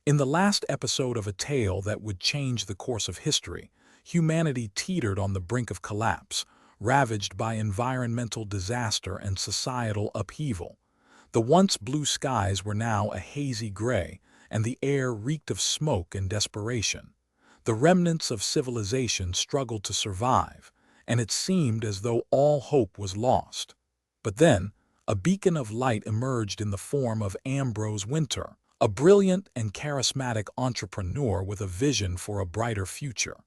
In the last episode of a tale that would change the course of history, humanity teetered on the brink of collapse, ravaged by environmental disaster and societal upheaval. The once blue skies were now a hazy gray, and the air reeked of smoke and desperation. The remnants of civilization struggled to survive, and it seemed as though all hope was lost. But then, a beacon of light emerged in the form of Ambrose Wynter, a brilliant and charismatic entrepreneur with a vision for a brighter future.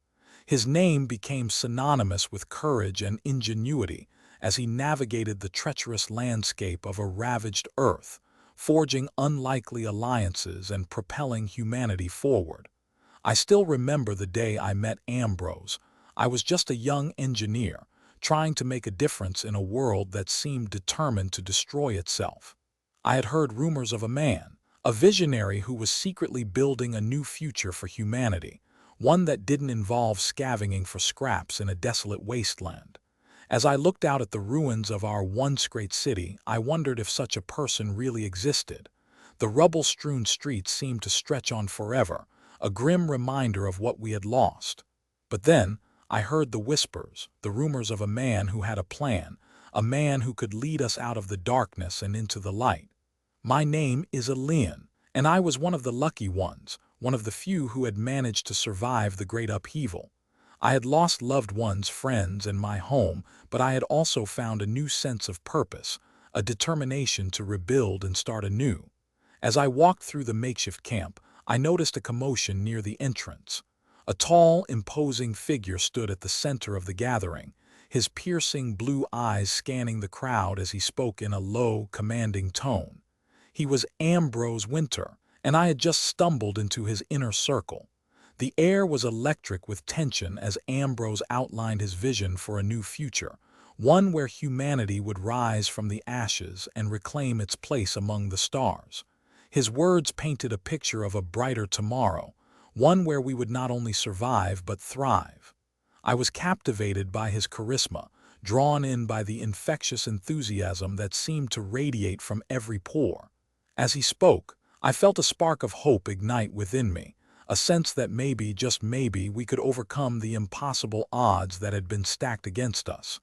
His name became synonymous with courage and ingenuity as he navigated the treacherous landscape of a ravaged Earth, forging unlikely alliances and propelling humanity forward. I still remember the day I met Ambrose. I was just a young engineer, trying to make a difference in a world that seemed determined to destroy itself. I had heard rumors of a visionary who was secretly building a new future for humanity, one that didn't involve scavenging for scraps in a desolate wasteland. As I looked out at the ruins of our once great city, I wondered if such a person really existed. The rubble-strewn streets seemed to stretch on forever, a grim reminder of what we had lost. But then, I heard the whispers, the rumors of a man who had a plan, a man who could lead us out of the darkness and into the light. My name is Elian, and I was one of the lucky ones, one of the few who had managed to survive the great upheaval. I had lost loved ones, friends, and my home, but I had also found a new sense of purpose, a determination to rebuild and start anew. As I walked through the makeshift camp, I noticed a commotion near the entrance. A tall, imposing figure stood at the center of the gathering, his piercing blue eyes scanning the crowd as he spoke in a low, commanding tone. He was Ambrose Wynter, and I had just stumbled into his inner circle. The air was electric with tension as Ambrose outlined his vision for a new future, one where humanity would rise from the ashes and reclaim its place among the stars. His words painted a picture of a brighter tomorrow, one where we would not only survive but thrive. I was captivated by his charisma, drawn in by the infectious enthusiasm that seemed to radiate from every pore. As he spoke, I felt a spark of hope ignite within me, a sense that maybe, just maybe, we could overcome the impossible odds that had been stacked against us.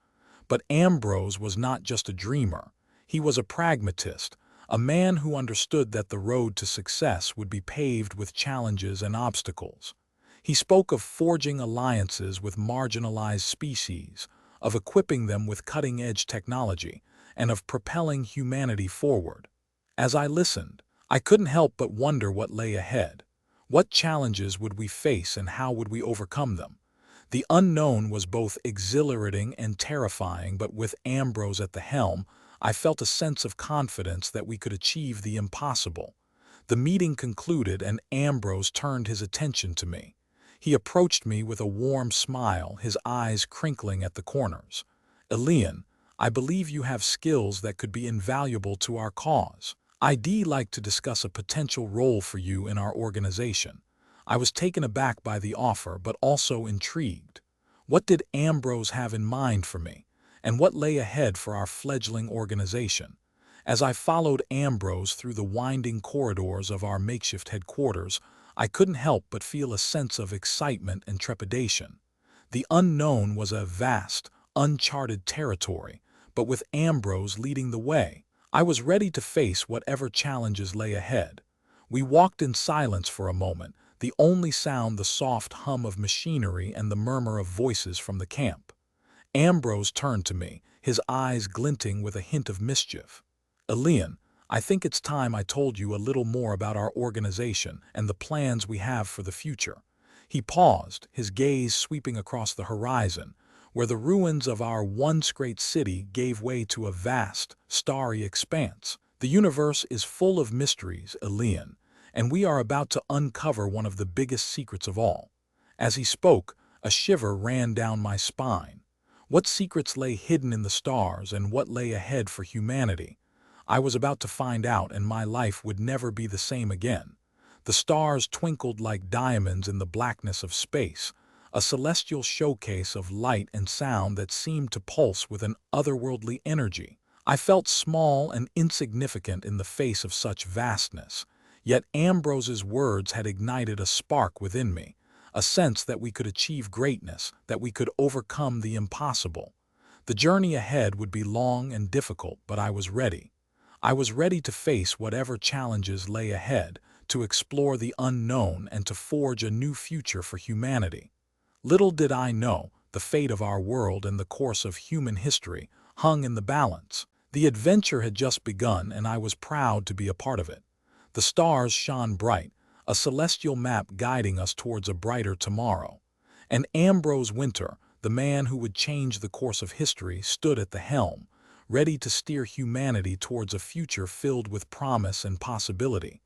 But Ambrose was not just a dreamer. He was a pragmatist, a man who understood that the road to success would be paved with challenges and obstacles. He spoke of forging alliances with marginalized species, of equipping them with cutting-edge technology, and of propelling humanity forward. As I listened, I couldn't help but wonder what lay ahead. What challenges would we face and how would we overcome them? The unknown was both exhilarating and terrifying, but with Ambrose at the helm, I felt a sense of confidence that we could achieve the impossible. The meeting concluded and Ambrose turned his attention to me. He approached me with a warm smile, his eyes crinkling at the corners. "Elian, I believe you have skills that could be invaluable to our cause. I'd like to discuss a potential role for you in our organization." I was taken aback by the offer, but also intrigued. What did Ambrose have in mind for me? And what lay ahead for our fledgling organization? As I followed Ambrose through the winding corridors of our makeshift headquarters, I couldn't help but feel a sense of excitement and trepidation. The unknown was a vast, uncharted territory, but with Ambrose leading the way, I was ready to face whatever challenges lay ahead. We walked in silence for a moment, the only sound the soft hum of machinery and the murmur of voices from the camp. Ambrose turned to me, his eyes glinting with a hint of mischief. "Elian, I think it's time I told you a little more about our organization and the plans we have for the future." He paused, his gaze sweeping across the horizon, where the ruins of our once great city gave way to a vast, starry expanse. "The universe is full of mysteries, Elian, and we are about to uncover one of the biggest secrets of all." As he spoke, a shiver ran down my spine. What secrets lay hidden in the stars and what lay ahead for humanity? I was about to find out, and my life would never be the same again. The stars twinkled like diamonds in the blackness of space, a celestial showcase of light and sound that seemed to pulse with an otherworldly energy. I felt small and insignificant in the face of such vastness, Yet Ambrose's words had ignited a spark within me, a sense that we could achieve greatness, that we could overcome the impossible. The journey ahead would be long and difficult, but I was ready. I was ready to face whatever challenges lay ahead, to explore the unknown and to forge a new future for humanity. Little did I know, the fate of our world and the course of human history hung in the balance. The adventure had just begun, and I was proud to be a part of it. The stars shone bright, a celestial map guiding us towards a brighter tomorrow. And Ambrose Wynter, the man who would change the course of history, stood at the helm, ready to steer humanity towards a future filled with promise and possibility.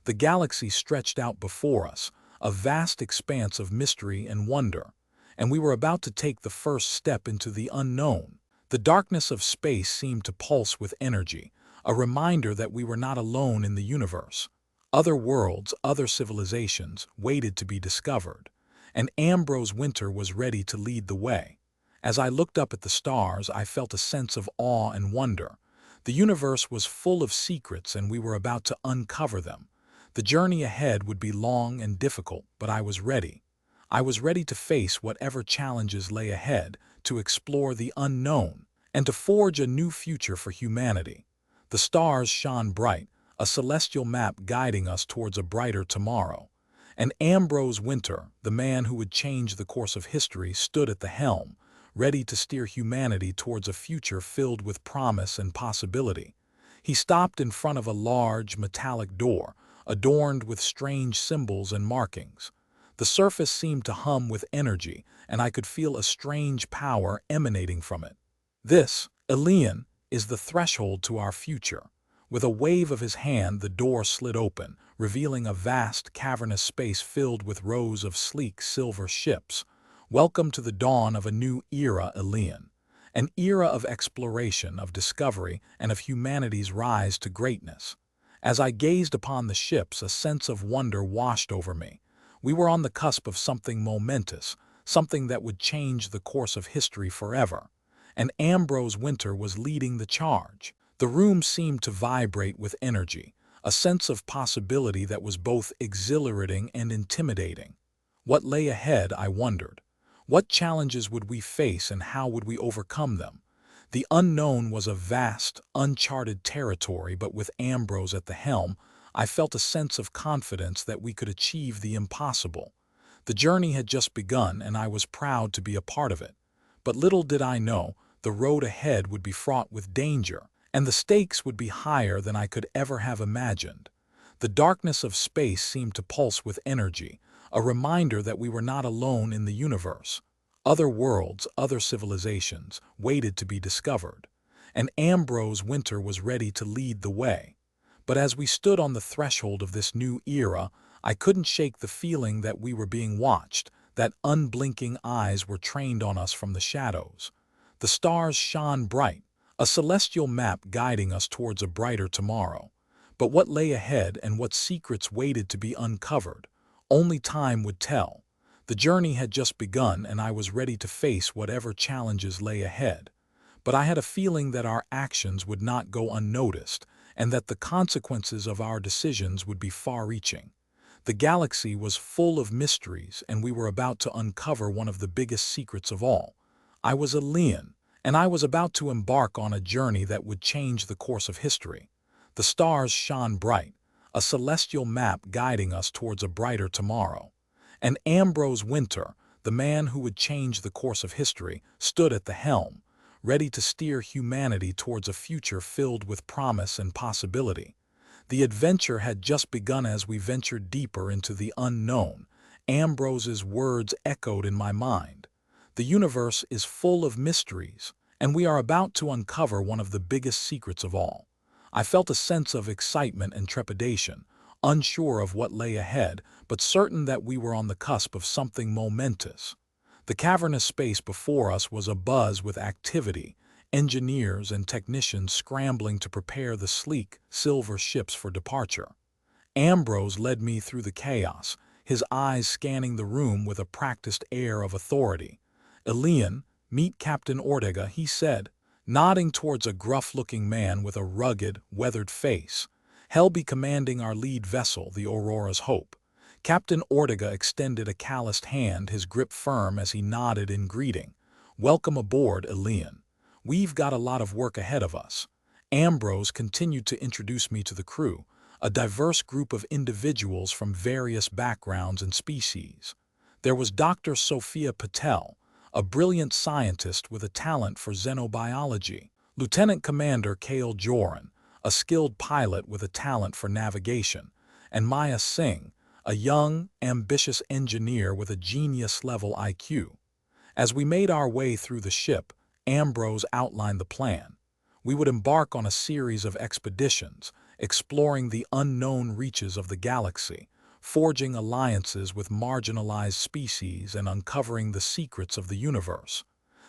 The galaxy stretched out before us, a vast expanse of mystery and wonder, and we were about to take the first step into the unknown. The darkness of space seemed to pulse with energy, a reminder that we were not alone in the universe. Other worlds, other civilizations, waited to be discovered, and Ambrose Wynter was ready to lead the way. As I looked up at the stars, I felt a sense of awe and wonder. The universe was full of secrets, and we were about to uncover them. The journey ahead would be long and difficult, but I was ready. I was ready to face whatever challenges lay ahead, to explore the unknown, and to forge a new future for humanity. The stars shone bright, a celestial map guiding us towards a brighter tomorrow. And Ambrose Wynter, the man who would change the course of history, stood at the helm, ready to steer humanity towards a future filled with promise and possibility. He stopped in front of a large, metallic door, adorned with strange symbols and markings. The surface seemed to hum with energy, and I could feel a strange power emanating from it. This, Elian, is the threshold to our future. With a wave of his hand, the door slid open, revealing a vast, cavernous space filled with rows of sleek silver ships. Welcome to the dawn of a new era, Elian. An era of exploration, of discovery, and of humanity's rise to greatness. As I gazed upon the ships, a sense of wonder washed over me. We were on the cusp of something momentous, something that would change the course of history forever. And Ambrose Wynter was leading the charge. The room seemed to vibrate with energy, a sense of possibility that was both exhilarating and intimidating. What lay ahead, I wondered. What challenges would we face, and how would we overcome them? The unknown was a vast, uncharted territory, but with Ambrose at the helm, I felt a sense of confidence that we could achieve the impossible. The journey had just begun, and I was proud to be a part of it. But little did I know, the road ahead would be fraught with danger, and the stakes would be higher than I could ever have imagined. The darkness of space seemed to pulse with energy, a reminder that we were not alone in the universe. Other worlds, other civilizations, waited to be discovered, and Ambrose Wynter was ready to lead the way. But as we stood on the threshold of this new era, I couldn't shake the feeling that we were being watched, that unblinking eyes were trained on us from the shadows. The stars shone bright, a celestial map guiding us towards a brighter tomorrow. But what lay ahead and what secrets waited to be uncovered, only time would tell. The journey had just begun, and I was ready to face whatever challenges lay ahead. But I had a feeling that our actions would not go unnoticed, and that the consequences of our decisions would be far-reaching. The galaxy was full of mysteries, and we were about to uncover one of the biggest secrets of all. I was a Leon, and I was about to embark on a journey that would change the course of history. The stars shone bright, a celestial map guiding us towards a brighter tomorrow. And Ambrose Wynter, the man who would change the course of history, stood at the helm, ready to steer humanity towards a future filled with promise and possibility. The adventure had just begun as we ventured deeper into the unknown. Ambrose's words echoed in my mind. The universe is full of mysteries, and we are about to uncover one of the biggest secrets of all. I felt a sense of excitement and trepidation, unsure of what lay ahead, but certain that we were on the cusp of something momentous. The cavernous space before us was abuzz with activity, engineers and technicians scrambling to prepare the sleek, silver ships for departure. Ambrose led me through the chaos, his eyes scanning the room with a practiced air of authority. "Elian, meet Captain Ortega," he said, nodding towards a gruff-looking man with a rugged, weathered face. Helby commanding our lead vessel, the Aurora's Hope. Captain Ortega extended a calloused hand, his grip firm as he nodded in greeting. "Welcome aboard, Elian. We've got a lot of work ahead of us." Ambrose continued to introduce me to the crew, a diverse group of individuals from various backgrounds and species. There was Dr. Sophia Patel, a brilliant scientist with a talent for xenobiology. Lieutenant Commander Kale Joran, a skilled pilot with a talent for navigation. And Maya Singh, a young, ambitious engineer with a genius-level IQ. As we made our way through the ship, Ambrose outlined the plan. We would embark on a series of expeditions, exploring the unknown reaches of the galaxy, forging alliances with marginalized species and uncovering the secrets of the universe.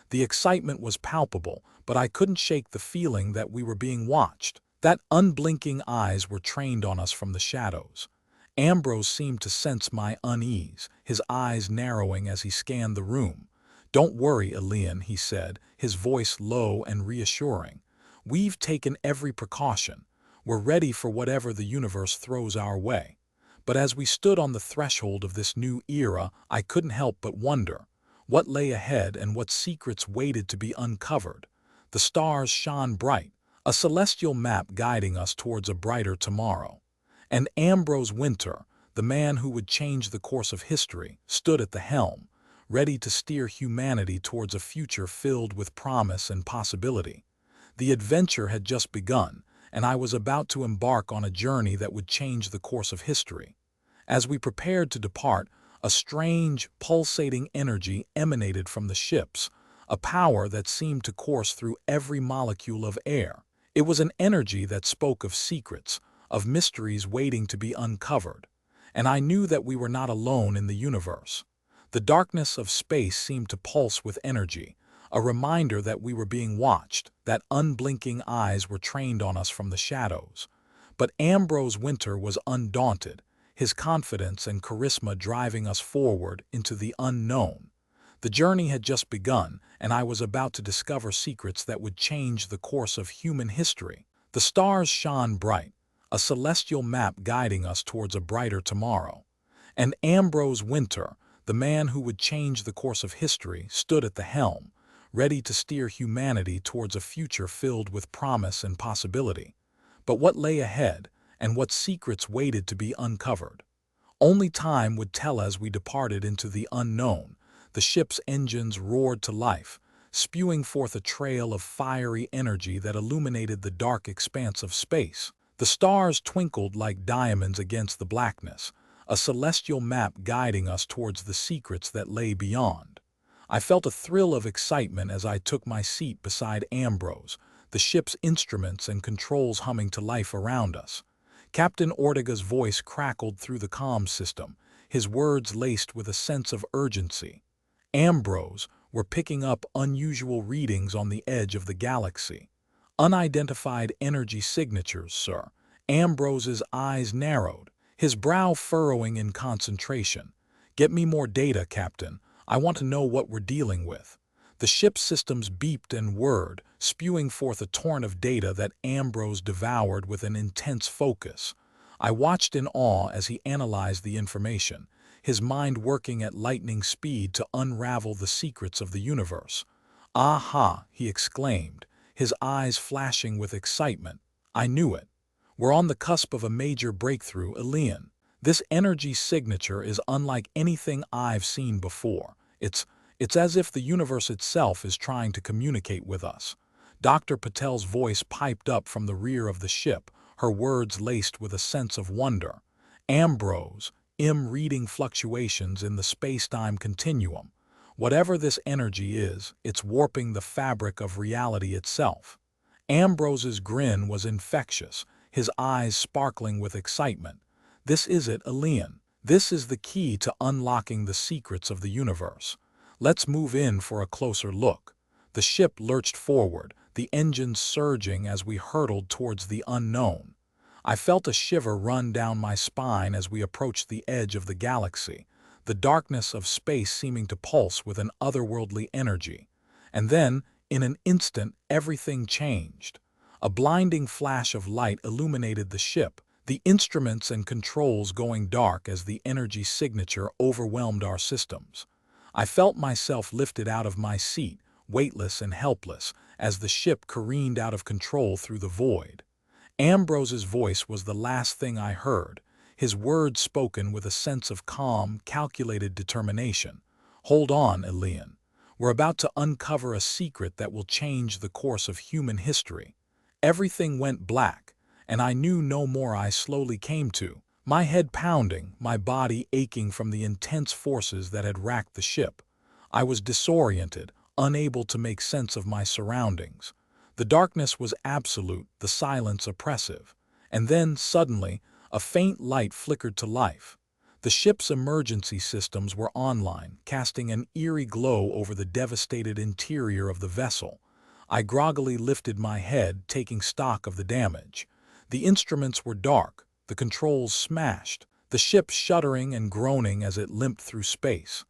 The excitement was palpable, but I couldn't shake the feeling that we were being watched, that unblinking eyes were trained on us from the shadows. Ambrose seemed to sense my unease, his eyes narrowing as he scanned the room. "Don't worry, Elian," he said, his voice low and reassuring. "We've taken every precaution. We're ready for whatever the universe throws our way." But as we stood on the threshold of this new era, I couldn't help but wonder what lay ahead and what secrets waited to be uncovered. The stars shone bright, a celestial map guiding us towards a brighter tomorrow. And Ambrose Wynter, the man who would change the course of history, stood at the helm, ready to steer humanity towards a future filled with promise and possibility. The adventure had just begun, and I was about to embark on a journey that would change the course of history. As we prepared to depart, a strange, pulsating energy emanated from the ships, a power that seemed to course through every molecule of air. It was an energy that spoke of secrets, of mysteries waiting to be uncovered. And I knew that we were not alone in the universe. The darkness of space seemed to pulse with energy, a reminder that we were being watched, that unblinking eyes were trained on us from the shadows. But Ambrose Wynter was undaunted, his confidence and charisma driving us forward into the unknown. The journey had just begun, and I was about to discover secrets that would change the course of human history. The stars shone bright, a celestial map guiding us towards a brighter tomorrow. And Ambrose Wynter, the man who would change the course of history, stood at the helm, ready to steer humanity towards a future filled with promise and possibility. But what lay ahead, and what secrets waited to be uncovered? Only time would tell. As we departed into the unknown, the ship's engines roared to life, spewing forth a trail of fiery energy that illuminated the dark expanse of space. The stars twinkled like diamonds against the blackness, a celestial map guiding us towards the secrets that lay beyond. I felt a thrill of excitement as I took my seat beside Ambrose, the ship's instruments and controls humming to life around us. Captain Ortega's voice crackled through the comm system, his words laced with a sense of urgency. "Ambrose, we're picking up unusual readings on the edge of the galaxy. Unidentified energy signatures, sir." Ambrose's eyes narrowed, his brow furrowing in concentration. "Get me more data, Captain. I want to know what we're dealing with." The ship's systems beeped and whirred, spewing forth a torrent of data that Ambrose devoured with an intense focus. I watched in awe as he analyzed the information, his mind working at lightning speed to unravel the secrets of the universe. "Aha!" he exclaimed, his eyes flashing with excitement. "I knew it. We're on the cusp of a major breakthrough, Elian. This energy signature is unlike anything I've seen before. It's as if the universe itself is trying to communicate with us." Dr. Patel's voice piped up from the rear of the ship, her words laced with a sense of wonder. "Ambrose, reading fluctuations in the space-time continuum. Whatever this energy is, it's warping the fabric of reality itself." Ambrose's grin was infectious, his eyes sparkling with excitement. "This is it, Elian. This is the key to unlocking the secrets of the universe. Let's move in for a closer look." The ship lurched forward, the engines surging as we hurtled towards the unknown. I felt a shiver run down my spine as we approached the edge of the galaxy, the darkness of space seeming to pulse with an otherworldly energy. And then, in an instant, everything changed. A blinding flash of light illuminated the ship, the instruments and controls going dark as the energy signature overwhelmed our systems. I felt myself lifted out of my seat, weightless and helpless, as the ship careened out of control through the void. Ambrose's voice was the last thing I heard, his words spoken with a sense of calm, calculated determination. "Hold on, Elian. We're about to uncover a secret that will change the course of human history." Everything went black, and I knew no more. I slowly came to, my head pounding, my body aching from the intense forces that had racked the ship. I was disoriented, unable to make sense of my surroundings. The darkness was absolute, the silence oppressive. And then, suddenly, a faint light flickered to life. The ship's emergency systems were online, casting an eerie glow over the devastated interior of the vessel. I groggily lifted my head, taking stock of the damage. The instruments were dark, the controls smashed, the ship shuddering and groaning as it limped through space.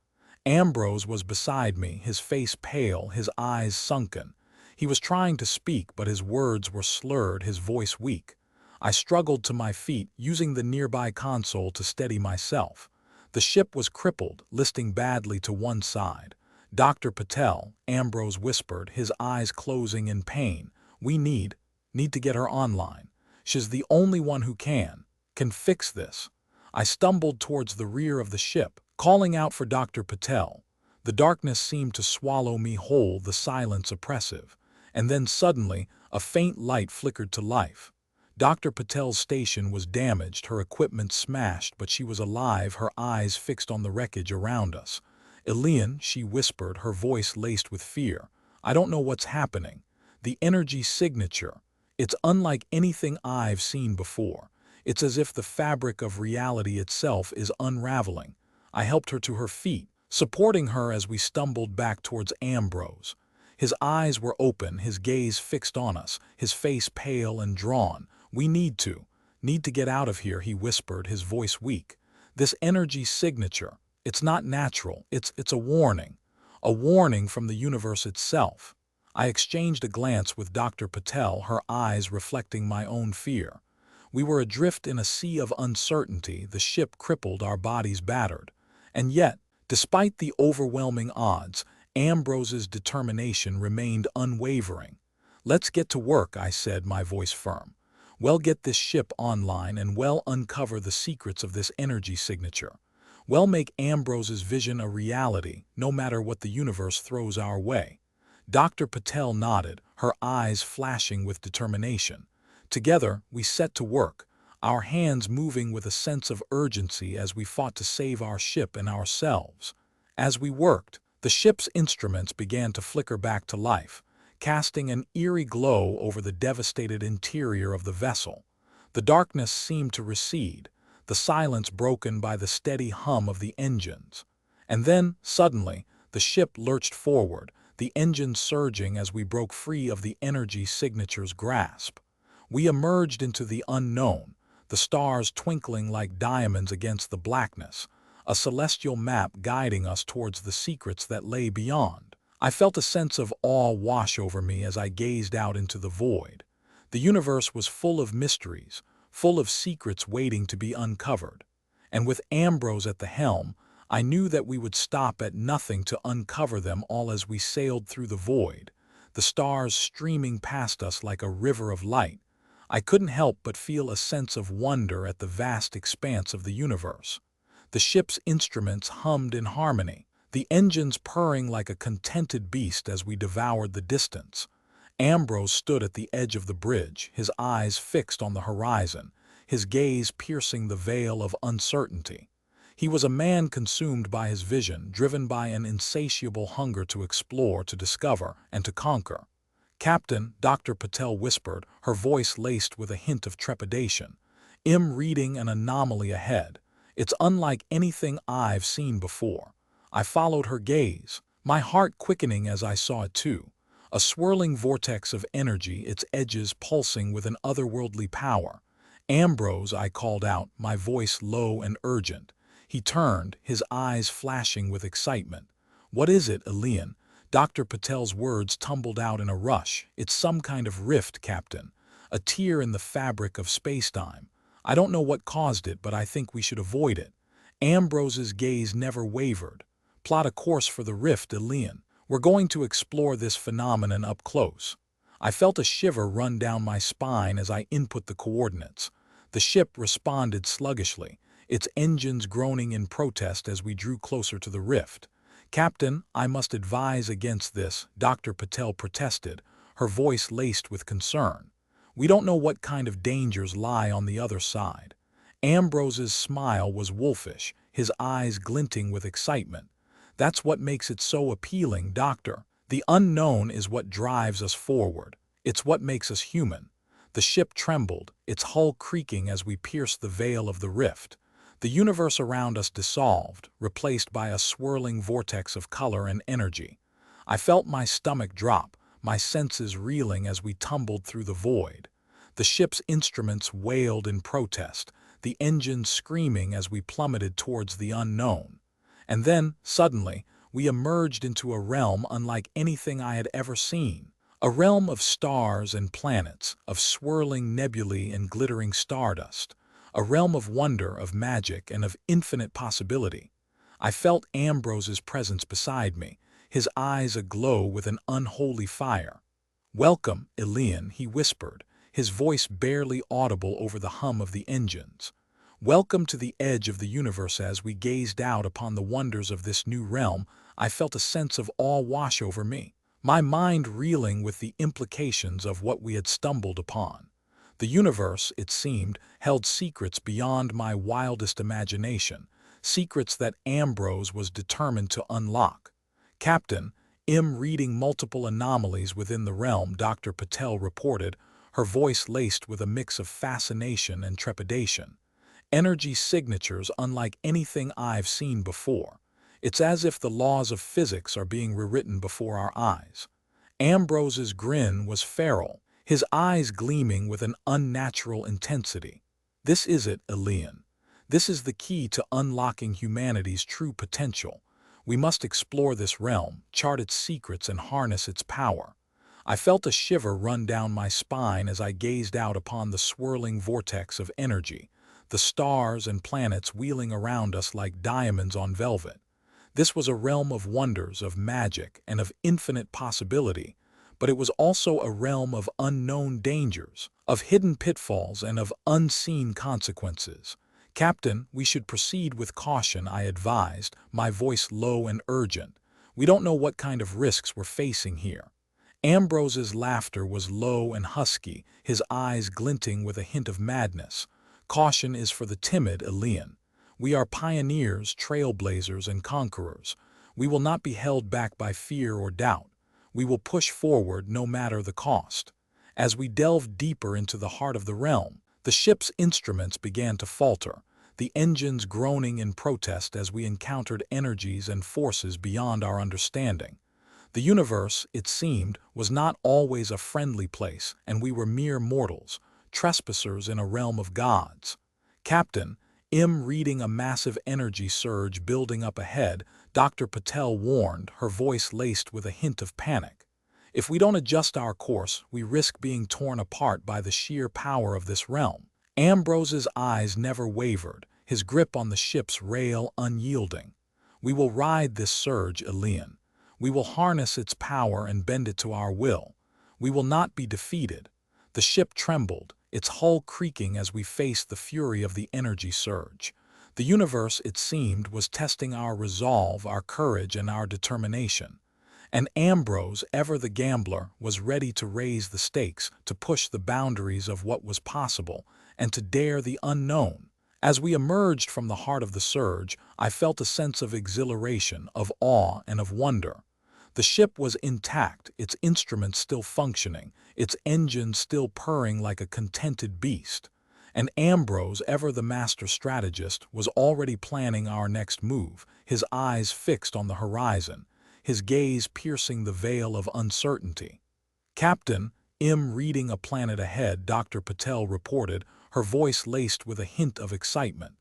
Ambrose was beside me, his face pale, his eyes sunken. He was trying to speak, but his words were slurred, his voice weak. I struggled to my feet, using the nearby console to steady myself. The ship was crippled, listing badly to one side. "Dr. Patel," Ambrose whispered, his eyes closing in pain. "We need to get her online. She's the only one who can fix this." I stumbled towards the rear of the ship, calling out for Dr. Patel. The darkness seemed to swallow me whole, the silence oppressive. And then suddenly, a faint light flickered to life. Dr. Patel's station was damaged, her equipment smashed, but she was alive, her eyes fixed on the wreckage around us. "Elian," she whispered, her voice laced with fear. "I don't know what's happening. The energy signature. It's unlike anything I've seen before. It's as if the fabric of reality itself is unraveling." I helped her to her feet, supporting her as we stumbled back towards Ambrose. His eyes were open, his gaze fixed on us, his face pale and drawn. "We need to get out of here," he whispered, his voice weak. "This energy signature, it's not natural, it's a warning. A warning from the universe itself." I exchanged a glance with Dr. Patel, her eyes reflecting my own fear. We were adrift in a sea of uncertainty, the ship crippled, our bodies battered. And yet, despite the overwhelming odds, Ambrose's determination remained unwavering. "Let's get to work," I said, my voice firm. "We'll get this ship online and we'll uncover the secrets of this energy signature. We'll make Ambrose's vision a reality, no matter what the universe throws our way." Dr. Patel nodded, her eyes flashing with determination. Together, we set to work, our hands moving with a sense of urgency as we fought to save our ship and ourselves. As we worked, the ship's instruments began to flicker back to life, casting an eerie glow over the devastated interior of the vessel. The darkness seemed to recede, the silence broken by the steady hum of the engines. And then, suddenly, the ship lurched forward, the engines surging as we broke free of the energy signature's grasp. We emerged into the unknown, the stars twinkling like diamonds against the blackness, a celestial map guiding us towards the secrets that lay beyond. I felt a sense of awe wash over me as I gazed out into the void. The universe was full of mysteries, full of secrets waiting to be uncovered. And with Ambrose at the helm, I knew that we would stop at nothing to uncover them all as we sailed through the void, the stars streaming past us like a river of light. I couldn't help but feel a sense of wonder at the vast expanse of the universe. The ship's instruments hummed in harmony, the engines purring like a contented beast as we devoured the distance. Ambrose stood at the edge of the bridge, his eyes fixed on the horizon, his gaze piercing the veil of uncertainty. He was a man consumed by his vision, driven by an insatiable hunger to explore, to discover, and to conquer. "Captain," Dr. Patel whispered, her voice laced with a hint of trepidation. "I'm reading an anomaly ahead. It's unlike anything I've seen before." I followed her gaze, my heart quickening as I saw it too. A swirling vortex of energy, its edges pulsing with an otherworldly power. "Ambrose," I called out, my voice low and urgent. He turned, his eyes flashing with excitement. "What is it, Elian?" Dr. Patel's words tumbled out in a rush. "It's some kind of rift, Captain. A tear in the fabric of space-time." I don't know what caused it, but I think we should avoid it." Ambrose's gaze never wavered. "Plot a course for the rift, Elian. We're going to explore this phenomenon up close." I felt a shiver run down my spine as I input the coordinates. The ship responded sluggishly, its engines groaning in protest as we drew closer to the rift. "Captain, I must advise against this," Dr. Patel protested, her voice laced with concern. "We don't know what kind of dangers lie on the other side." Ambrose's smile was wolfish, his eyes glinting with excitement. "That's what makes it so appealing, Doctor. The unknown is what drives us forward. It's what makes us human." The ship trembled, its hull creaking as we pierced the veil of the rift. The universe around us dissolved, replaced by a swirling vortex of color and energy. I felt my stomach drop, my senses reeling as we tumbled through the void. The ship's instruments wailed in protest, the engines screaming as we plummeted towards the unknown. And then, suddenly, we emerged into a realm unlike anything I had ever seen. A realm of stars and planets, of swirling nebulae and glittering stardust. A realm of wonder, of magic, and of infinite possibility. I felt Ambrose's presence beside me, his eyes aglow with an unholy fire. "Welcome, Elian," he whispered, his voice barely audible over the hum of the engines. "Welcome to the edge of the universe." As we gazed out upon the wonders of this new realm, I felt a sense of awe wash over me, my mind reeling with the implications of what we had stumbled upon. The universe, it seemed, held secrets beyond my wildest imagination, secrets that Ambrose was determined to unlock. "Captain, reading multiple anomalies within the realm," Dr. Patel reported, her voice laced with a mix of fascination and trepidation. "Energy signatures unlike anything I've seen before. It's as if the laws of physics are being rewritten before our eyes." Ambrose's grin was feral, his eyes gleaming with an unnatural intensity. "This is it, Elian. This is the key to unlocking humanity's true potential. We must explore this realm, chart its secrets, and harness its power." I felt a shiver run down my spine as I gazed out upon the swirling vortex of energy, the stars and planets wheeling around us like diamonds on velvet. This was a realm of wonders, of magic, and of infinite possibility, but it was also a realm of unknown dangers, of hidden pitfalls, and of unseen consequences. "Captain, we should proceed with caution," I advised, my voice low and urgent. "We don't know what kind of risks we're facing here." Ambrose's laughter was low and husky, his eyes glinting with a hint of madness. "Caution is for the timid, Elian. We are pioneers, trailblazers, and conquerors. We will not be held back by fear or doubt. We will push forward no matter the cost." As we delved deeper into the heart of the realm, the ship's instruments began to falter, the engines groaning in protest as we encountered energies and forces beyond our understanding. The universe, it seemed, was not always a friendly place, and we were mere mortals, trespassers in a realm of gods. "Captain, reading a massive energy surge building up ahead," Dr. Patel warned, her voice laced with a hint of panic. "If we don't adjust our course, we risk being torn apart by the sheer power of this realm." Ambrose's eyes never wavered, his grip on the ship's rail unyielding. "We will ride this surge, Elian. We will harness its power and bend it to our will. We will not be defeated." The ship trembled, its hull creaking as we faced the fury of the energy surge. The universe, it seemed, was testing our resolve, our courage, and our determination. And Ambrose, ever the gambler, was ready to raise the stakes, to push the boundaries of what was possible, and to dare the unknown. As we emerged from the heart of the surge, I felt a sense of exhilaration, of awe, and of wonder. The ship was intact, its instruments still functioning, its engines still purring like a contented beast. And Ambrose, ever the master strategist, was already planning our next move, his eyes fixed on the horizon, his gaze piercing the veil of uncertainty. "Captain, reading a planet ahead," Dr. Patel reported, her voice laced with a hint of excitement.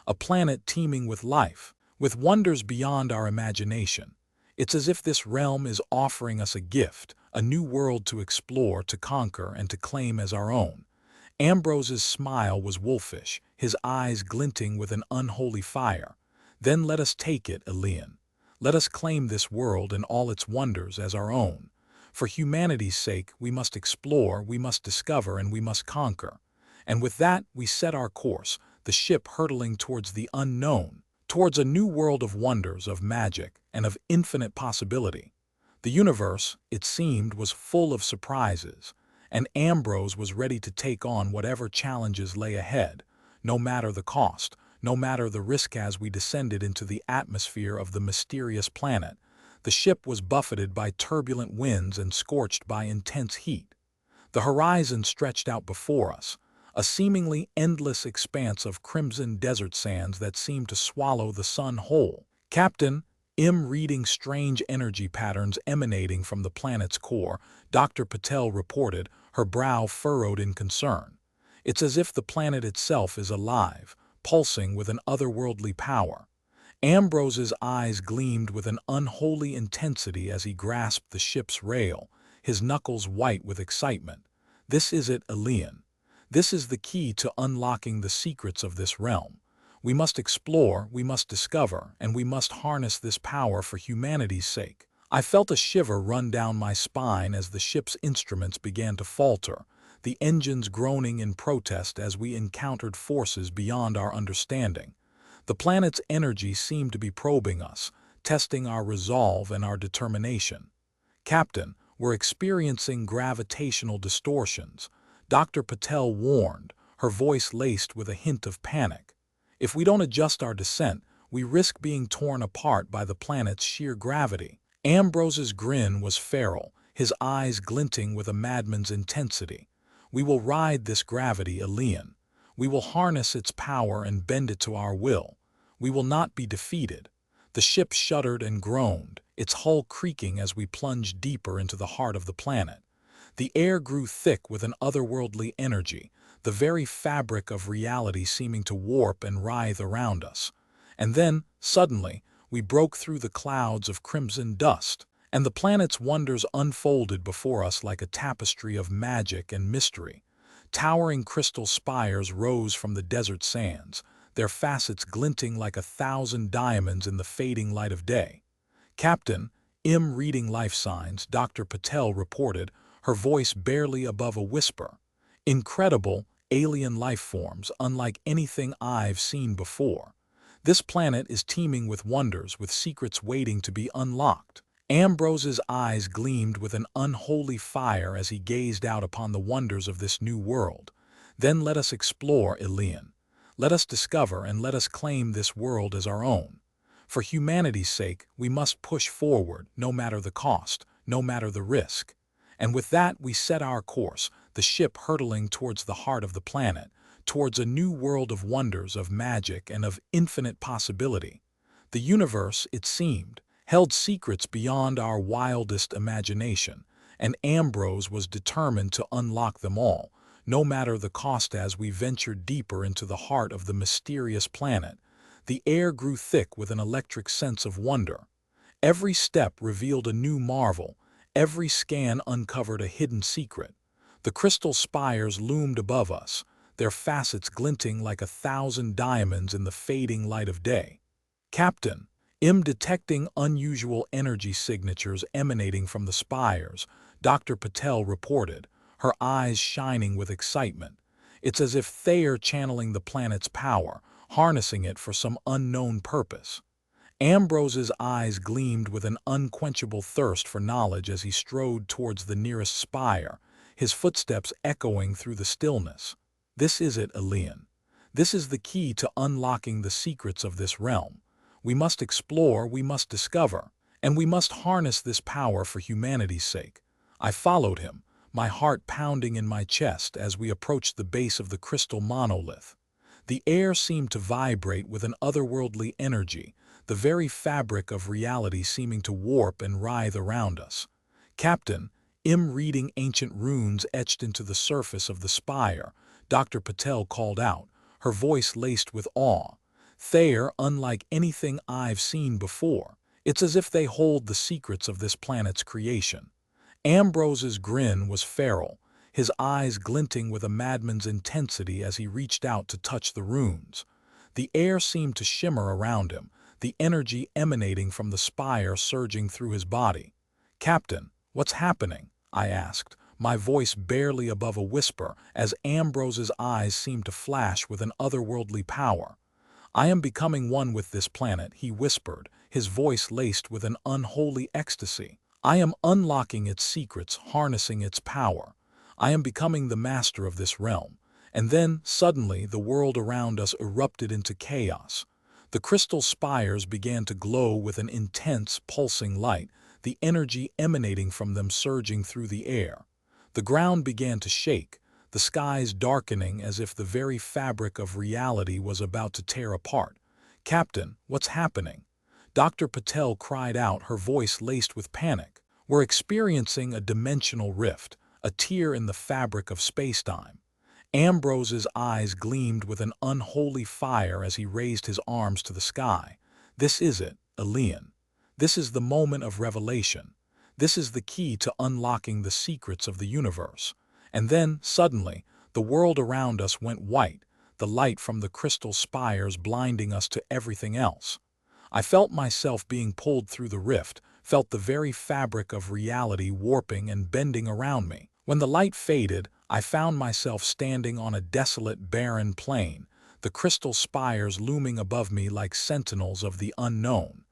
"A planet teeming with life, with wonders beyond our imagination. It's as if this realm is offering us a gift, a new world to explore, to conquer, and to claim as our own." Ambrose's smile was wolfish, his eyes glinting with an unholy fire. Then let us take it, Elian. Let us claim this world and all its wonders as our own. For humanity's sake, we must explore, we must discover, and we must conquer. And with that, we set our course, the ship hurtling towards the unknown, towards a new world of wonders, of magic, and of infinite possibility. The universe, it seemed, was full of surprises, and Ambrose was ready to take on whatever challenges lay ahead, no matter the cost, no matter the risk. As we descended into the atmosphere of the mysterious planet, the ship was buffeted by turbulent winds and scorched by intense heat. The horizon stretched out before us, a seemingly endless expanse of crimson desert sands that seemed to swallow the sun whole. Captain reading strange energy patterns emanating from the planet's core, Dr. Patel reported, her brow furrowed in concern. It's as if the planet itself is alive, pulsing with an otherworldly power. Ambrose's eyes gleamed with an unholy intensity as he grasped the ship's rail, his knuckles white with excitement. This is it, Elian. This is the key to unlocking the secrets of this realm. We must explore, we must discover, and we must harness this power for humanity's sake. I felt a shiver run down my spine as the ship's instruments began to falter, the engines groaning in protest as we encountered forces beyond our understanding. The planet's energy seemed to be probing us, testing our resolve and our determination. Captain, we're experiencing gravitational distortions, Dr. Patel warned, her voice laced with a hint of panic. If we don't adjust our descent, we risk being torn apart by the planet's sheer gravity. Ambrose's grin was feral, his eyes glinting with a madman's intensity. We will ride this gravity, Elian. We will harness its power and bend it to our will. We will not be defeated. The ship shuddered and groaned, its hull creaking as we plunged deeper into the heart of the planet. The air grew thick with an otherworldly energy, the very fabric of reality seeming to warp and writhe around us. And then, suddenly, we broke through the clouds of crimson dust, and the planet's wonders unfolded before us like a tapestry of magic and mystery. Towering crystal spires rose from the desert sands, their facets glinting like 1,000 diamonds in the fading light of day. Captain, reading life signs, Dr. Patel reported, her voice barely above a whisper. Incredible, alien life forms, unlike anything I've seen before. This planet is teeming with wonders, with secrets waiting to be unlocked. Ambrose's eyes gleamed with an unholy fire as he gazed out upon the wonders of this new world. Then let us explore, Elian. Let us discover and let us claim this world as our own. For humanity's sake, we must push forward, no matter the cost, no matter the risk. And with that, we set our course, the ship hurtling towards the heart of the planet, towards a new world of wonders, of magic, and of infinite possibility. The universe, it seemed, held secrets beyond our wildest imagination, and Ambrose was determined to unlock them all, no matter the cost. As we ventured deeper into the heart of the mysterious planet, the air grew thick with an electric sense of wonder. Every step revealed a new marvel, every scan uncovered a hidden secret. The crystal spires loomed above us, their facets glinting like 1,000 diamonds in the fading light of day. Captain, detecting unusual energy signatures emanating from the spires, Dr. Patel reported, her eyes shining with excitement. It's as if they're channeling the planet's power, harnessing it for some unknown purpose. Ambrose's eyes gleamed with an unquenchable thirst for knowledge as he strode towards the nearest spire, his footsteps echoing through the stillness. This is it, Elian. This is the key to unlocking the secrets of this realm. We must explore, we must discover, and we must harness this power for humanity's sake. I followed him, my heart pounding in my chest as we approached the base of the crystal monolith. The air seemed to vibrate with an otherworldly energy, the very fabric of reality seeming to warp and writhe around us. Captain, reading ancient runes etched into the surface of the spire, Dr. Patel called out, her voice laced with awe. They're unlike anything I've seen before. It's as if they hold the secrets of this planet's creation. Ambrose's grin was feral, his eyes glinting with a madman's intensity as he reached out to touch the runes. The air seemed to shimmer around him, the energy emanating from the spire surging through his body. "Captain, what's happening?" I asked, my voice barely above a whisper as Ambrose's eyes seemed to flash with an otherworldly power. "I am becoming one with this planet," he whispered, his voice laced with an unholy ecstasy. "I am unlocking its secrets, harnessing its power. I am becoming the master of this realm." And then, suddenly, the world around us erupted into chaos. The crystal spires began to glow with an intense, pulsing light, the energy emanating from them surging through the air. The ground began to shake, the skies darkening as if the very fabric of reality was about to tear apart. "Captain, what's happening?" Dr. Patel cried out, her voice laced with panic. "We're experiencing a dimensional rift, a tear in the fabric of spacetime." Ambrose's eyes gleamed with an unholy fire as he raised his arms to the sky. "This is it, Elian. This is the moment of revelation. This is the key to unlocking the secrets of the universe." And then, suddenly, the world around us went white, the light from the crystal spires blinding us to everything else. I felt myself being pulled through the rift, felt the very fabric of reality warping and bending around me. When the light faded, I found myself standing on a desolate, barren plain, the crystal spires looming above me like sentinels of the unknown.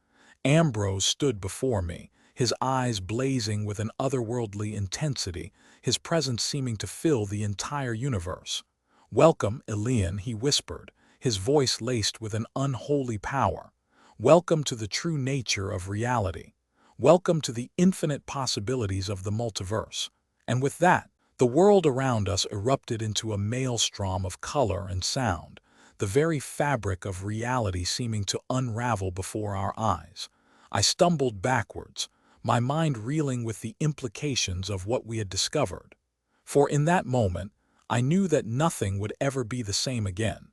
Ambrose stood before me, his eyes blazing with an otherworldly intensity, his presence seeming to fill the entire universe. "Welcome, Elian," he whispered, his voice laced with an unholy power. "Welcome to the true nature of reality. Welcome to the infinite possibilities of the multiverse." And with that, the world around us erupted into a maelstrom of color and sound, the very fabric of reality seeming to unravel before our eyes. I stumbled backwards, my mind reeling with the implications of what we had discovered. For in that moment, I knew that nothing would ever be the same again.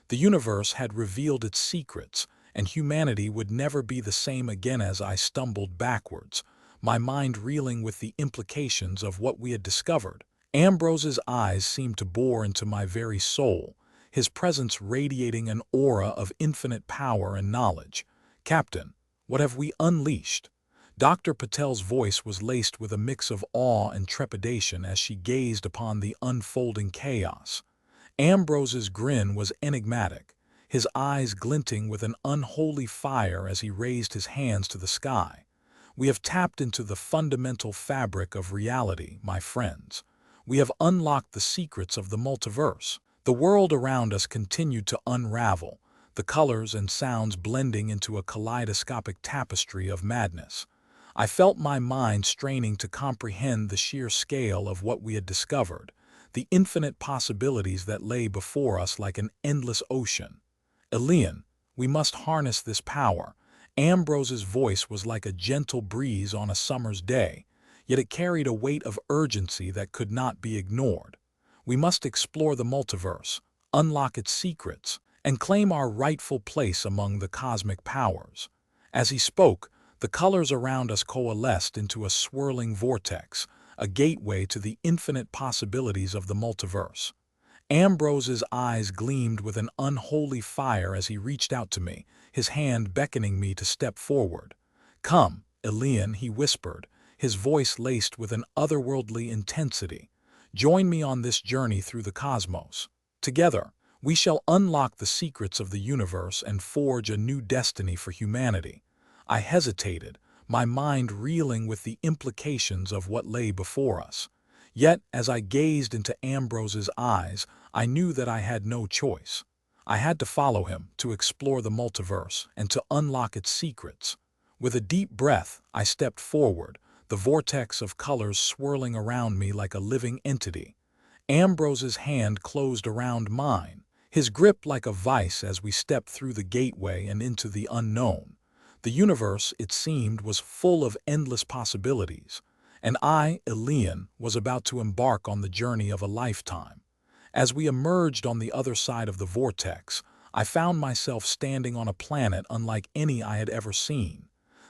The universe had revealed its secrets, and humanity would never be the same again. As I stumbled backwards, my mind reeling with the implications of what we had discovered. Ambrose's eyes seemed to bore into my very soul, his presence radiating an aura of infinite power and knowledge. "Captain, what have we unleashed?" Dr. Patel's voice was laced with a mix of awe and trepidation as she gazed upon the unfolding chaos. Ambrose's grin was enigmatic, his eyes glinting with an unholy fire as he raised his hands to the sky. "We have tapped into the fundamental fabric of reality, my friends. We have unlocked the secrets of the multiverse." The world around us continued to unravel, the colors and sounds blending into a kaleidoscopic tapestry of madness. I felt my mind straining to comprehend the sheer scale of what we had discovered, the infinite possibilities that lay before us like an endless ocean. "Elian, we must harness this power." Ambrose's voice was like a gentle breeze on a summer's day, yet it carried a weight of urgency that could not be ignored. "We must explore the multiverse, unlock its secrets, and claim our rightful place among the cosmic powers." As he spoke, the colors around us coalesced into a swirling vortex, a gateway to the infinite possibilities of the multiverse. Ambrose's eyes gleamed with an unholy fire as he reached out to me, his hand beckoning me to step forward. "Come, Elian," he whispered, his voice laced with an otherworldly intensity. "Join me on this journey through the cosmos. Together, we shall unlock the secrets of the universe and forge a new destiny for humanity." I hesitated, my mind reeling with the implications of what lay before us. Yet, as I gazed into Ambrose's eyes, I knew that I had no choice. I had to follow him, to explore the multiverse, and to unlock its secrets. With a deep breath, I stepped forward, the vortex of colors swirling around me like a living entity. Ambrose's hand closed around mine, his grip like a vice as we stepped through the gateway and into the unknown. The universe, it seemed, was full of endless possibilities, and I, Elian, was about to embark on the journey of a lifetime. As we emerged on the other side of the vortex, I found myself standing on a planet unlike any I had ever seen.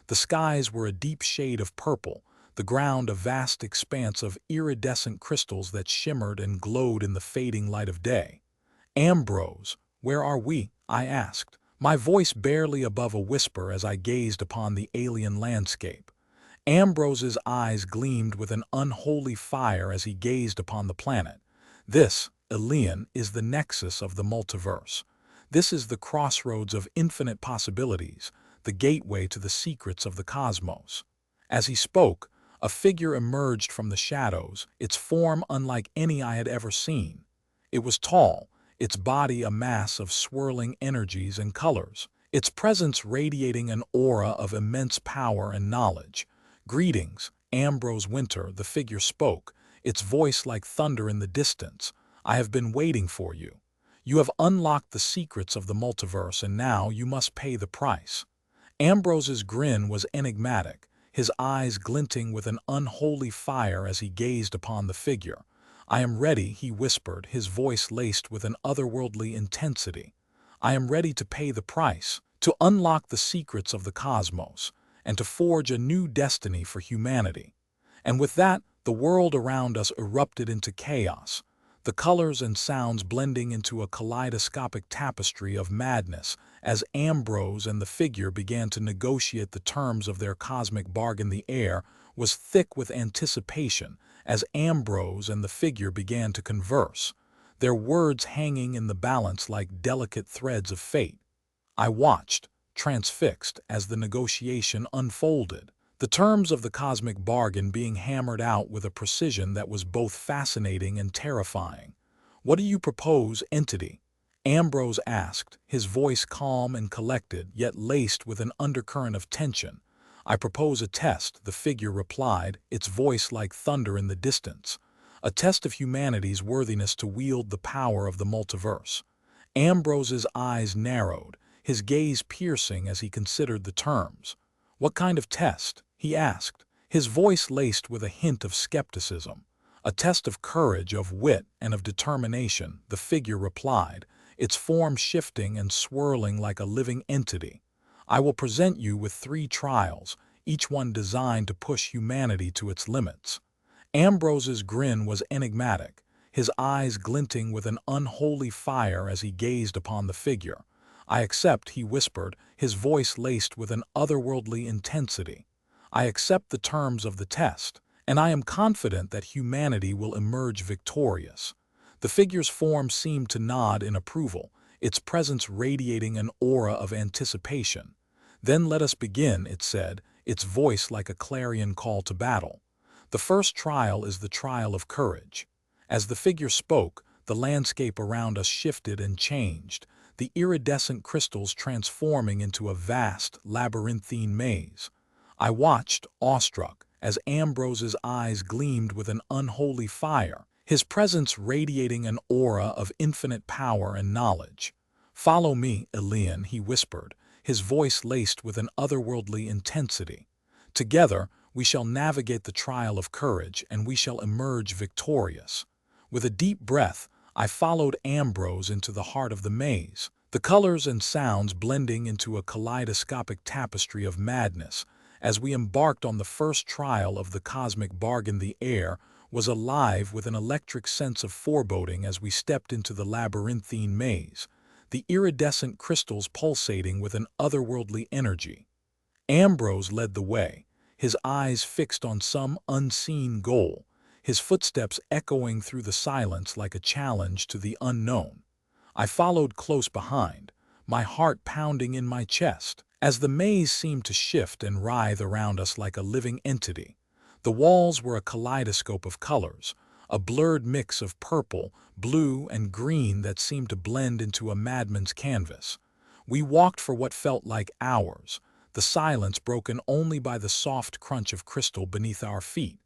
The skies were a deep shade of purple, the ground a vast expanse of iridescent crystals that shimmered and glowed in the fading light of day. "Ambrose, where are we?" I asked, my voice barely above a whisper as I gazed upon the alien landscape. Ambrose's eyes gleamed with an unholy fire as he gazed upon the planet. "This, Elian, is the nexus of the multiverse. This is the crossroads of infinite possibilities, the gateway to the secrets of the cosmos." As he spoke, a figure emerged from the shadows, its form unlike any I had ever seen. It was tall, its body a mass of swirling energies and colors, its presence radiating an aura of immense power and knowledge. "Greetings, Ambrose Wynter," the figure spoke, its voice like thunder in the distance. "I have been waiting for you. You have unlocked the secrets of the multiverse, and now you must pay the price." Ambrose's grin was enigmatic, his eyes glinting with an unholy fire as he gazed upon the figure. "I am ready," he whispered, his voice laced with an otherworldly intensity. "I am ready to pay the price, to unlock the secrets of the cosmos, and to forge a new destiny for humanity." And with that, the world around us erupted into chaos, the colors and sounds blending into a kaleidoscopic tapestry of madness as Ambrose and the figure began to negotiate the terms of their cosmic bargain. The air was thick with anticipation as Ambrose and the figure began to converse, their words hanging in the balance like delicate threads of fate. I watched, transfixed, as the negotiation unfolded, the terms of the cosmic bargain being hammered out with a precision that was both fascinating and terrifying. "What do you propose, entity?" Ambrose asked, his voice calm and collected, yet laced with an undercurrent of tension. "I propose a test," the figure replied, its voice like thunder in the distance. "A test of humanity's worthiness to wield the power of the multiverse." Ambrose's eyes narrowed, his gaze piercing as he considered the terms. "What kind of test?" he asked, his voice laced with a hint of skepticism. "A test of courage, of wit, and of determination," the figure replied, its form shifting and swirling like a living entity. "I will present you with 3 trials, each one designed to push humanity to its limits." Ambrose's grin was enigmatic, his eyes glinting with an unholy fire as he gazed upon the figure. "I accept," he whispered, his voice laced with an otherworldly intensity. "I accept the terms of the test, and I am confident that humanity will emerge victorious." The figure's form seemed to nod in approval, its presence radiating an aura of anticipation. "Then let us begin," it said, its voice like a clarion call to battle. "The first trial is the trial of courage." As the figure spoke, the landscape around us shifted and changed, the iridescent crystals transforming into a vast, labyrinthine maze. I watched, awestruck, as Ambrose's eyes gleamed with an unholy fire, his presence radiating an aura of infinite power and knowledge. "Follow me, Elian," he whispered, his voice laced with an otherworldly intensity. "Together, we shall navigate the trial of courage, and we shall emerge victorious." With a deep breath, I followed Ambrose into the heart of the maze, the colors and sounds blending into a kaleidoscopic tapestry of madness. As we embarked on the first trial of the cosmic bargain, the air was alive with an electric sense of foreboding as we stepped into the labyrinthine maze, the iridescent crystals pulsating with an otherworldly energy. Ambrose led the way, his eyes fixed on some unseen goal, his footsteps echoing through the silence like a challenge to the unknown. I followed close behind, my heart pounding in my chest, as the maze seemed to shift and writhe around us like a living entity. The walls were a kaleidoscope of colors, a blurred mix of purple, blue, and green that seemed to blend into a madman's canvas. We walked for what felt like hours, the silence broken only by the soft crunch of crystal beneath our feet.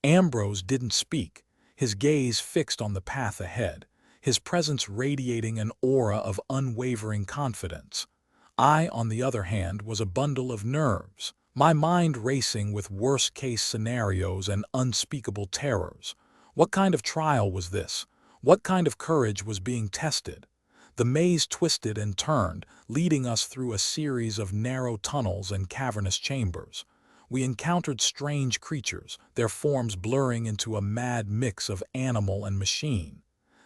Ambrose didn't speak, his gaze fixed on the path ahead, his presence radiating an aura of unwavering confidence. I, on the other hand, was a bundle of nerves, my mind racing with worst-case scenarios and unspeakable terrors. What kind of trial was this? What kind of courage was being tested? The maze twisted and turned, leading us through a series of narrow tunnels and cavernous chambers. We encountered strange creatures, their forms blurring into a mad mix of animal and machine.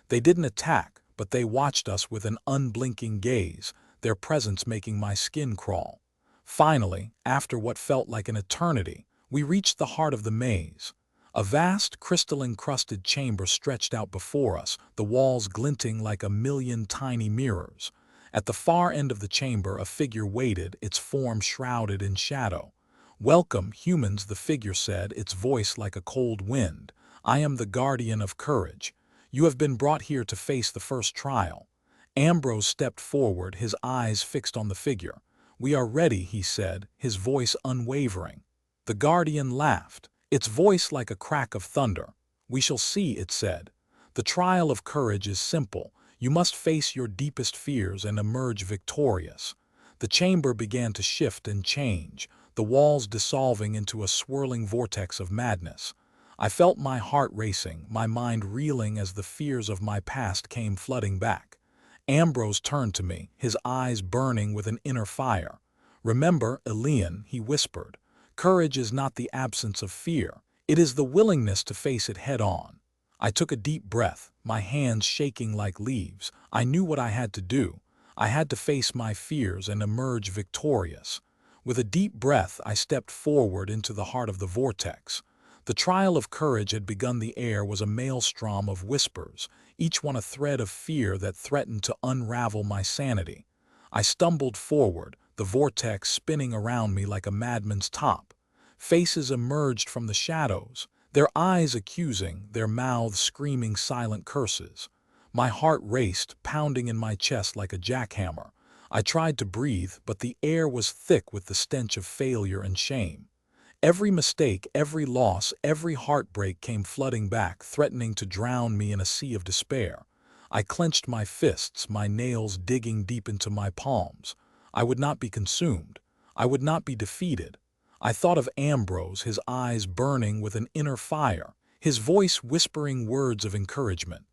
They didn't attack, but they watched us with an unblinking gaze, their presence making my skin crawl. Finally, after what felt like an eternity, we reached the heart of the maze. A vast, crystal-encrusted chamber stretched out before us, the walls glinting like a million tiny mirrors. At the far end of the chamber, a figure waited, its form shrouded in shadow. "Welcome, humans," the figure said, its voice like a cold wind. "I am the guardian of courage. You have been brought here to face the first trial." Ambrose stepped forward, his eyes fixed on the figure. "We are ready," he said, his voice unwavering. The guardian laughed, its voice like a crack of thunder. "We shall see," it said. "The trial of courage is simple. You must face your deepest fears and emerge victorious." The chamber began to shift and change, the walls dissolving into a swirling vortex of madness. I felt my heart racing, my mind reeling as the fears of my past came flooding back. Ambrose turned to me, his eyes burning with an inner fire. "Remember, Elian," he whispered, "courage is not the absence of fear. It is the willingness to face it head-on." I took a deep breath, my hands shaking like leaves. I knew what I had to do. I had to face my fears and emerge victorious. With a deep breath, I stepped forward into the heart of the vortex. The trial of courage had begun. The air was a maelstrom of whispers, each one a thread of fear that threatened to unravel my sanity. I stumbled forward, the vortex spinning around me like a madman's top. Faces emerged from the shadows, their eyes accusing, their mouths screaming silent curses. My heart raced, pounding in my chest like a jackhammer. I tried to breathe, but the air was thick with the stench of failure and shame. Every mistake, every loss, every heartbreak came flooding back, threatening to drown me in a sea of despair. I clenched my fists, my nails digging deep into my palms. I would not be consumed. I would not be defeated. I thought of Ambrose, his eyes burning with an inner fire, his voice whispering words of encouragement.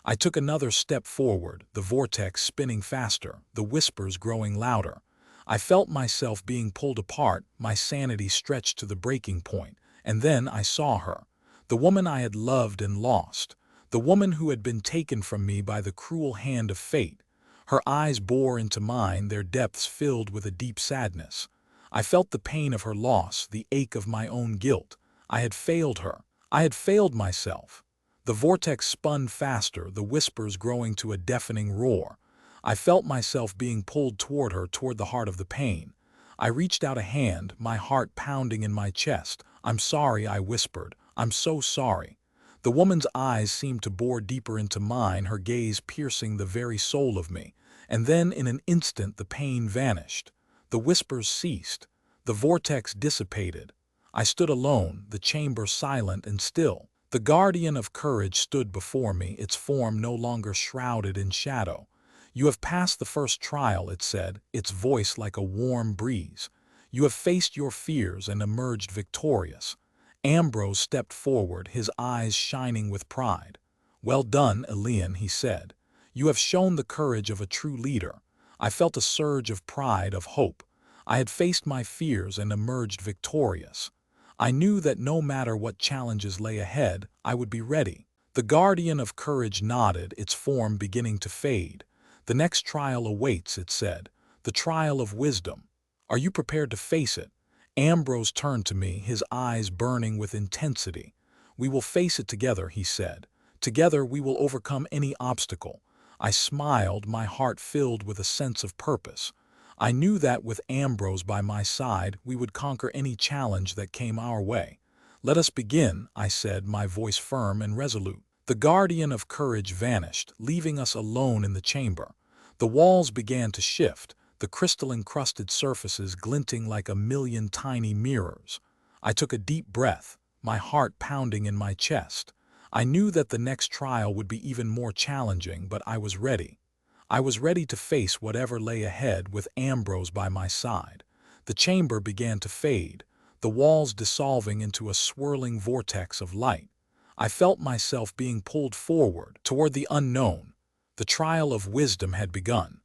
I took another step forward, the vortex spinning faster, the whispers growing louder. I felt myself being pulled apart, my sanity stretched to the breaking point, and then I saw her. The woman I had loved and lost. The woman who had been taken from me by the cruel hand of fate. Her eyes bore into mine, their depths filled with a deep sadness. I felt the pain of her loss, the ache of my own guilt. I had failed her. I had failed myself. The vortex spun faster, the whispers growing to a deafening roar. I felt myself being pulled toward her, toward the heart of the pain. I reached out a hand, my heart pounding in my chest. "I'm sorry," I whispered. "I'm so sorry." The woman's eyes seemed to bore deeper into mine, her gaze piercing the very soul of me. And then, in an instant, the pain vanished. The whispers ceased. The vortex dissipated. I stood alone, the chamber silent and still. The guardian of courage stood before me, its form no longer shrouded in shadow. "You have passed the first trial," it said, its voice like a warm breeze. "You have faced your fears and emerged victorious." Ambrose stepped forward, his eyes shining with pride. "Well done, Elian," he said. "You have shown the courage of a true leader." I felt a surge of pride, of hope. I had faced my fears and emerged victorious. I knew that no matter what challenges lay ahead, I would be ready. The guardian of courage nodded, its form beginning to fade. "The next trial awaits," it said, "the trial of wisdom. Are you prepared to face it?" Ambrose turned to me, his eyes burning with intensity. "We will face it together," he said. "Together we will overcome any obstacle." I smiled, my heart filled with a sense of purpose. I knew that with Ambrose by my side, we would conquer any challenge that came our way. "Let us begin," I said, my voice firm and resolute. The guardian of courage vanished, leaving us alone in the chamber. The walls began to shift, the crystal-encrusted surfaces glinting like a million tiny mirrors. I took a deep breath, my heart pounding in my chest. I knew that the next trial would be even more challenging, but I was ready. I was ready to face whatever lay ahead with Ambrose by my side. The chamber began to fade, the walls dissolving into a swirling vortex of light. I felt myself being pulled forward, toward the unknown. The trial of wisdom had begun.